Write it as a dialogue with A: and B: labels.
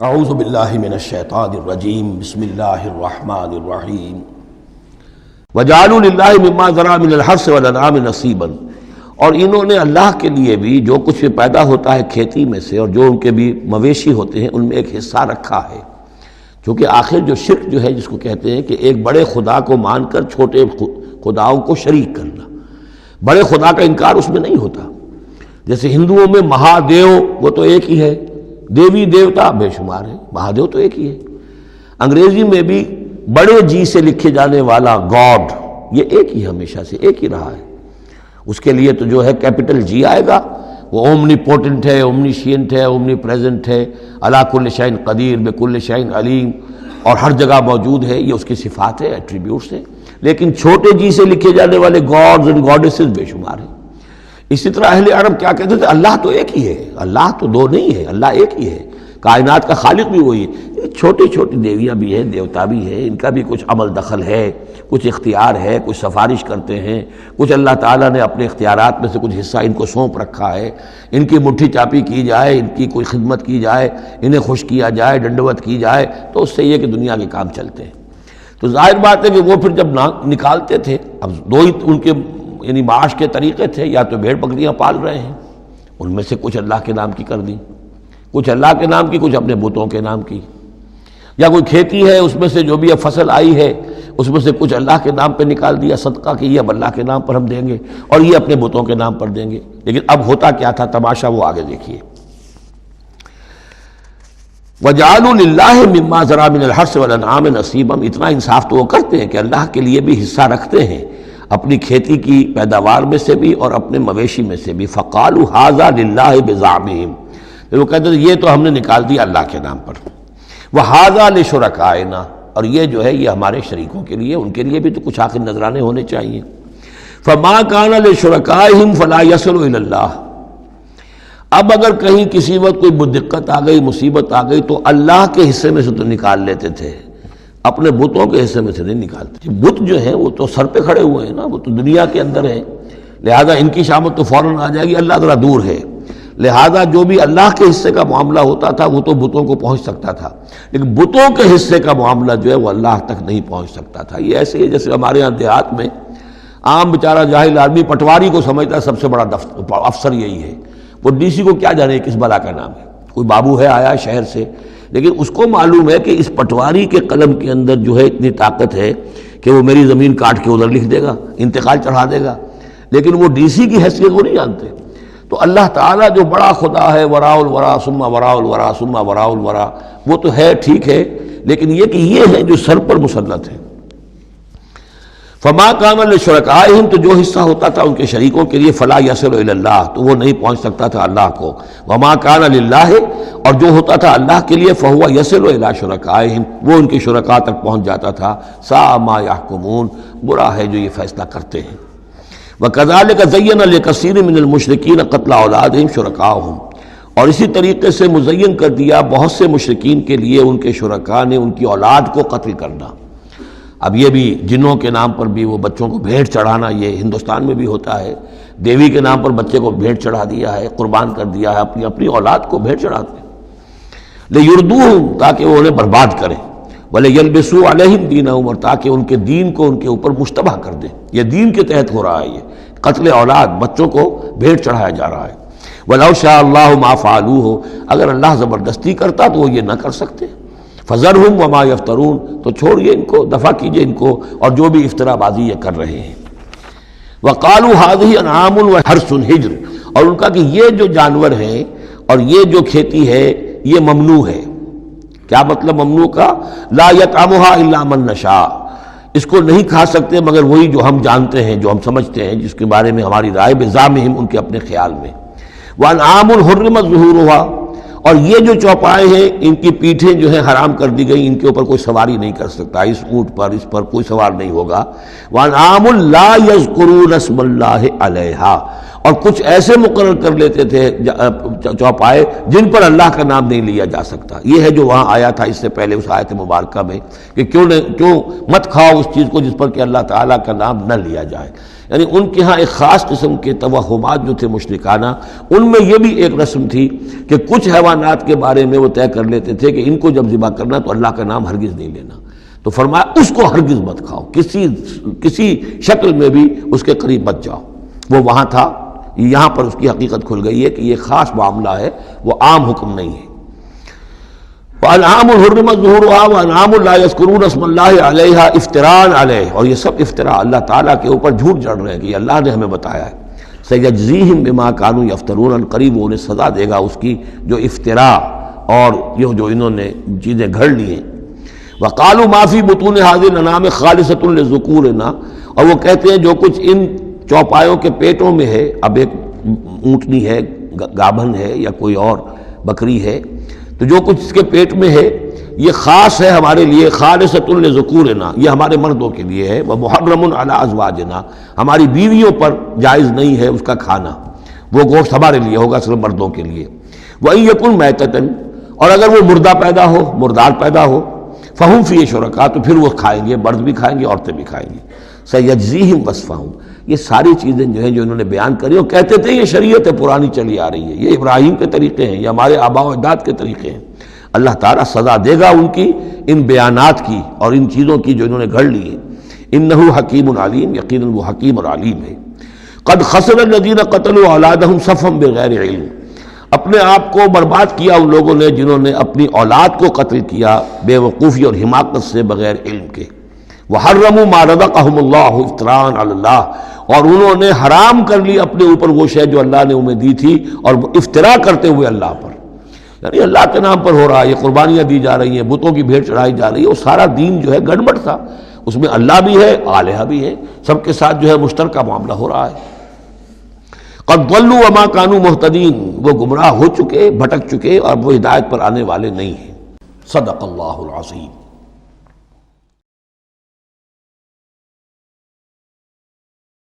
A: اعوذ باللہ من الشیطان الرجیم بسم اللہ الرحمن الرحیم وجعلوا للہ مما ذرا من الحرث والانعام نصیبا، اور انہوں نے اللہ کے لیے بھی جو کچھ بھی پیدا ہوتا ہے کھیتی میں سے اور جو ان کے بھی مویشی ہوتے ہیں ان میں ایک حصہ رکھا ہے، کیونکہ آخر جو شرک جو ہے جس کو کہتے ہیں کہ ایک بڑے خدا کو مان کر چھوٹے خداؤں کو شریک کرنا، بڑے خدا کا انکار اس میں نہیں ہوتا۔ جیسے ہندوؤں میں مہادیو وہ تو ایک ہی ہے، دیوی دیوتا بے شمار ہے، مہادیو تو ایک ہی ہے۔ انگریزی میں بھی بڑے جی سے لکھے جانے والا گاڈ یہ ایک ہی ہمیشہ سے ایک ہی رہا ہے، اس کے لیے تو جو ہے کیپٹل جی آئے گا، وہ اومنی پوٹنٹ ہے، اومنیشینٹ ہے، اومنی پریزنٹ ہے، علی کل شیء قدیر بکل شیء علیم، اور ہر جگہ موجود ہے، یہ اس کی صفات ہے، ایٹریبیوٹس ہیں۔ لیکن چھوٹے جی سے لکھے جانے والے گاڈز اینڈ گاڈیسز بے شمار ہیں۔ اسی طرح اہل عرب کیا کہتے تھے؟ اللہ تو ایک ہی ہے، اللہ تو دو نہیں ہے، اللہ ایک ہی ہے، کائنات کا خالق بھی وہی ہے۔ چھوٹی چھوٹی دیویاں بھی ہیں، دیوتا بھی ہیں، ان کا بھی کچھ عمل دخل ہے، کچھ اختیار ہے، کچھ سفارش کرتے ہیں، کچھ اللہ تعالیٰ نے اپنے اختیارات میں سے کچھ حصہ ان کو سونپ رکھا ہے، ان کی مٹھی چاپی کی جائے، ان کی کوئی خدمت کی جائے، انہیں خوش کیا جائے، ڈنڈوت کی جائے، تو اس سے یہ کہ دنیا کے کام چلتے ہیں۔ تو ظاہر بات ہے کہ وہ پھر جب نکالتے تھے، اب دو ہی ان کے یعنی معاش کے طریقے تھے، یا تو بھیڑ بکریاں پال رہے ہیں، ان میں سے کچھ اللہ کے نام کی کر دی، کچھ اللہ کے نام کی، کچھ اپنے بتوں کے نام کی، یا کوئی کھیتی ہے اس میں سے جو بھی اب فصل آئی ہے اس میں سے کچھ اللہ کے نام پہ نکال دیا صدقہ کہ یہ اب اللہ کے نام پر ہم دیں گے اور یہ اپنے بتوں کے نام پر دیں گے۔ لیکن اب ہوتا کیا تھا تماشا وہ آگے دیکھیے۔ وَجَعَلُوا لِلَّهِ مِمَّا ذَرَا مِنَ الْحَرْثِ وَالْأَنْعَامِ نَصِيبًا، اتنا انصاف تو وہ کرتے ہیں کہ اللہ کے لیے بھی حصہ رکھتے ہیں اپنی کھیتی کی پیداوار میں سے بھی اور اپنے مویشی میں سے بھی۔ فَقَالُوا هَذَا لِلَّهِ بِزَعْمِهِمْ، وہ کہتے ہیں یہ تو ہم نے نکال دیا اللہ کے نام پر، وَهَذَا لِشُرَكَائِنَا، اور یہ جو ہے یہ ہمارے شریکوں کے لیے، ان کے لیے بھی تو کچھ آخر نذرانے ہونے چاہیے۔ فَمَا كَانَ لِشُرَكَائِهِمْ فَلَا يَصِلُ إِلَى اللَّهِ، اب اگر کہیں کسی وقت کوئی دقت آ گئی، مصیبت آ گئی، تو اللہ کے حصے میں سے تو نکال لیتے تھے، اپنے بتوں کے حصے میں سے نہیں نکالتے۔ بت جو ہیں وہ تو سر پہ کھڑے ہوئے ہیں نا، وہ تو دنیا کے اندر ہیں، لہذا ان کی شامت تو فوراً آ جائے گی، اللہ ذرا دور ہے، لہذا جو بھی اللہ کے حصے کا معاملہ ہوتا تھا وہ تو بتوں کو پہنچ سکتا تھا، لیکن بتوں کے حصے کا معاملہ جو ہے وہ اللہ تک نہیں پہنچ سکتا تھا۔ یہ ایسے ہی جیسے ہمارے ہاں دیہات میں عام بیچارہ جاہل آدمی پٹواری کو سمجھتا ہے سب سے بڑا افسر یہی ہے، وہ ڈی سی کو کیا جانے کس بلا کا نام ہے، کوئی بابو ہے آیا شہر سے، لیکن اس کو معلوم ہے کہ اس پٹواری کے قلم کے اندر جو ہے اتنی طاقت ہے کہ وہ میری زمین کاٹ کے ادھر لکھ دے گا، انتقال چڑھا دے گا، لیکن وہ ڈی سی کی حیثیت وہ نہیں جانتے۔ تو اللہ تعالیٰ جو بڑا خدا ہے، وراء الورا ثم وراء الورا ثم وراء الورا، وہ تو ہے ٹھیک ہے، لیکن یہ کہ یہ ہے جو سر پر مسلط ہے۔ فما کان لشرکائہم، تو جو حصہ ہوتا تھا ان کے شریکوں کے لیے، فلا یصل الی اللہ، تو وہ نہیں پہنچ سکتا تھا اللہ کو۔ وما کان للہ، اور جو ہوتا تھا اللہ کے لیے، فہو یصل الی شرکائہم، وہ ان کے شرکاء تک پہنچ جاتا تھا۔ ساء ما یحکمون، برا ہے جو یہ فیصلہ کرتے ہیں۔ وَكَذَلِكَ زَيَّنَ لِكَثِيرٍ مِّنَ الْمُشْرِكِينَ قَتْلَ أَوْلَادِهِمْ شُرَكَاؤُهُمْ، اور اسی طریقے سے مزین کر دیا بہت سے مشرکین کے لیے ان کے شرکاء نے ان کی اولاد کو قتل کرنا۔ اب یہ بھی جنوں کے نام پر بھی وہ بچوں کو بھیٹ چڑھانا، یہ ہندوستان میں بھی ہوتا ہے، دیوی کے نام پر بچے کو بھیٹ چڑھا دیا ہے، قربان کر دیا ہے، اپنی اولاد کو بھیٹ چڑھاتے ہیں، لِيُرْدُوهُمْ، تاکہ وہ انہیں برباد کریں، وَلِيَلْبِسُوا عَلَيْهِمْ دِينَهُمْ، اور تاکہ ان کے دین کو ان کے اوپر مشتبہ کر دیں۔ یہ دین کے تحت ہو رہا ہے، یہ قتل اولاد، بچوں کو بھیٹ چڑھایا جا رہا ہے۔ وَلَوْ شَاءَ اللَّهُ مَا فَعَلُوهُ، اگر اللہ زبردستی کرتا تو وہ یہ نہ کر سکتے۔ فَذَرْهُمْ وَمَا يَفْتَرُونَ، تو چھوڑیے ان کو، دفع کیجیے ان کو اور جو بھی افترا بازی یہ کر رہے ہیں۔ وَقَالُوا هَٰذِهِ أَنْعَامٌ وَحَرْثٌ حِجْرٌ، اور ان کا کہ یہ جو جانور ہیں اور یہ جو کھیتی ہے یہ ممنوع ہے۔ کیا مطلب ممنوع کا؟ لا يطعمها الا من نشاء، اس کو نہیں کھا سکتے مگر وہی جو ہم جانتے ہیں، جو ہم سمجھتے ہیں، جس کے بارے میں ہماری رائے، بزعمہم، ان کے اپنے خیال میں۔ وانعام حرمت ظہورها، اور یہ جو چوپائے ہیں ان کی پیٹھیں جو ہیں حرام کر دی گئی، ان کے اوپر کوئی سواری نہیں کر سکتا، اس اونٹ پر اس پر کوئی سوار نہیں ہوگا۔ وانعام لا یذکرون اسم اللہ علیہا، اور کچھ ایسے مقرر کر لیتے تھے چوپائے جن پر اللہ کا نام نہیں لیا جا سکتا. یہ ہے جو وہاں آیا تھا اس سے پہلے اس آیت مبارکہ میں کہ کیوں مت کھاؤ اس چیز کو جس پر کہ اللہ تعالیٰ کا نام نہ لیا جائے. یعنی ان کے ہاں ایک خاص قسم کے توہمات جو تھے مشرکانہ، ان میں یہ بھی ایک رسم تھی کہ کچھ حیوانات کے بارے میں وہ طے کر لیتے تھے کہ ان کو جب ذبح کرنا تو اللہ کا نام ہرگز نہیں لینا. تو فرمایا اس کو ہرگز مت کھاؤ، کسی شکل میں بھی اس کے قریب مت جاؤ. وہ وہاں تھا، یہاں پر اس کی حقیقت کھل گئی ہے کہ یہ خاص معاملہ ہے، وہ عام حکم نہیں ہے. وَأَنْعَامٌ حُرِّمَتْ ظُهُورُهَا وَأَنْعَامٌ لَا يَذْكُرُونَ اسْمَ اللَّهِ عَلَيْهَا افْتِرَاءً عَلَيْهِ، اور یہ سب افطرا اللہ تعالیٰ کے اوپر جھوٹ جڑ رہے ہیں کہ یہ اللہ نے ہمیں بتایا ہے. سَيَجْزِيهِمْ بِمَا كَانُوا يَفْتَرُونَ، قریب وہ انہیں سزا دے گا اس کی جو افطرا اور یہ جو انہوں نے چیزیں گھڑ لی ہیں. وَقَالُوا مَا فِي بُطُونِ هَذِهِ الْأَنْعَامِ خَالِصَةٌ لِذُكُورِنَا، اور وہ کہتے ہیں جو کچھ ان چوپایوں کے پیٹوں میں ہے، اب ایک اونٹنی ہے، گابھن ہے یا کوئی اور بکری ہے، تو جو کچھ اس کے پیٹ میں ہے یہ خاص ہے ہمارے لیے، خالصۃ لذکورنا، یہ ہمارے مردوں کے لیے ہے. ومحرم علی ازواجنا، ہماری بیویوں پر جائز نہیں ہے اس کا کھانا، وہ گوشت ہمارے لیے ہوگا صرف مردوں کے لیے. وَإِن يَكُن مَيْتَةً، اور اگر وہ مردہ پیدا ہو، مردار پیدا ہو، فَهُمْ فِيهِ شُرَكَاء، تو پھر وہ کھائیں گے، مرد بھی کھائیں گے، عورتیں بھی کھائیں گی. سَيَجْزِيهِمْ وَصْفَهُمْ، یہ ساری چیزیں جو ہیں جو انہوں نے بیان کری اور کہتے تھے یہ شریعت پرانی چلی آ رہی ہے، یہ ابراہیم کے طریقے ہیں، یہ ہمارے آباء و اجداد کے طریقے ہیں. اللہ تعالیٰ سزا دے گا ان کی ان بیانات کی اور ان چیزوں کی جو انہوں نے گھڑ لی ہیں. انہ حکیم علیم، یقیناً وہ حکیم اور علیم ہے. قد خسر الذین قتلوا اولادہم صفحا بغیر علم، اپنے آپ کو برباد کیا ان لوگوں نے جنہوں نے اپنی اولاد کو قتل کیا بے وقوفی اور حماقت سے، بغیر علم کے. وحرموا ما رزقهم اللہ افتراء علی اللہ، اور انہوں نے حرام کر لی اپنے اوپر وہ شے جو اللہ نے انہیں دی تھی، اور افطرا کرتے ہوئے اللہ پر. یعنی اللہ کے نام پر ہو رہا ہے، یہ قربانیاں دی جا رہی ہیں، بتوں کی بھیٹ چڑھائی جا رہی ہے، وہ سارا دین جو ہے گڑبڑ تھا، اس میں اللہ بھی ہے، آلہہ بھی ہے، سب کے ساتھ جو ہے مشترکہ معاملہ ہو رہا ہے. قد ضلوا وما كانوا مهتدين، وہ گمراہ ہو چکے، بھٹک چکے، اور وہ ہدایت پر آنے والے نہیں ہیں. صدق اللہ العظیم.